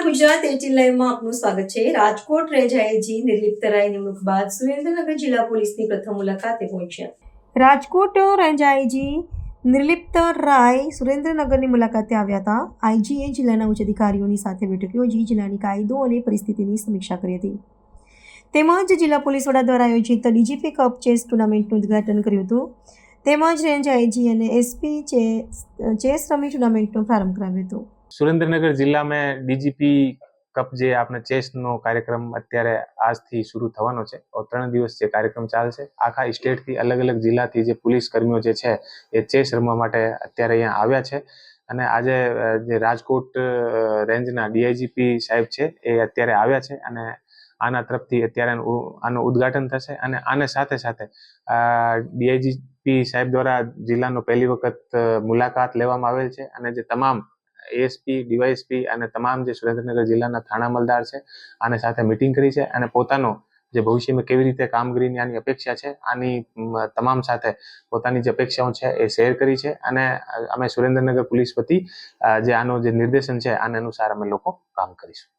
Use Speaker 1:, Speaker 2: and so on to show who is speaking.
Speaker 1: નમસ્કાર, ગુજરાત 18 લાઈવમાં આપનું સ્વાગત છે। રાજકોટ રેન્જ આઈજી નિર્લિપ્ત રાય નિમણૂક બાદ સુરેન્દ્રનગર જિલ્લા પોલીસની પ્રથમ મુલાકાતે પહોંચ્યા। રાજકોટ રેન્જ આઈજી નિર્લિપ્ત રાય સુરેન્દ્રનગરની મુલાકાતે આવ્યા હતા। આઈજીએ જિલ્લાના ઉચ્ચ અધિકારીઓની સાથે બેઠક યોજી જિલ્લાની કાયદો અને પરિસ્થિતિની સમીક્ષા કરી હતી। તેમજ જિલ્લા પોલીસ વડા દ્વારા આયોજિત ડીજીપી કપ ચેસ ટુર્નામેન્ટનું ઉદ્ઘાટન કર્યું હતું। તેમજ રેન્જ આईजी અને एसपी चेस रमी टूर्नामेंट प्रारंभ कराव्यो હતો।
Speaker 2: सुरेंद्रनगर जिला में डीजीपी कप जे आपने चेस नो कार्यक्रम अत्यारे आज थी शुरू थवानो छे और 3 दिवस जे कार्यक्रम चालशे। आखा स्टेट थी अलग अलग जिला थी जे पुलिस कर्मीओ जे छे ए चेस रमवा माटे अत्यारे अहींया આવ્યા છે અને આજે જે રાજકોટ રેન્જના ડીઆઈજીપી સાહેબ છે એ અત્યારે આવ્યા છે અને આના તરફથી અત્યારે આનું ઉદ્ઘાટન થશે અને આને સાથે સાથે ડીઆઈજીપી સાહેબ દ્વારા જિલ્લાનો પહેલી વખત મુલાકાત લેવામાં આવેલ છે અને જે તમામ એએસપી ડીવાયએસપી અને તમામ જે સુરેન્દ્રનગર જિલ્લાના થાણા અમલદાર છે આને સાથે મીટિંગ કરી છે અને પોતાનો જે ભવિષ્યમાં કેવી રીતે કામગીરીની આની અપેક્ષા છે આની તમામ સાથે પોતાની જે અપેક્ષાઓ છે એ શેર કરી છે અને અમે સુરેન્દ્રનગર પોલીસ વતી જે આનો જે નિર્દેશન છે આને અનુસાર અમે લોકો કામ કરીશું।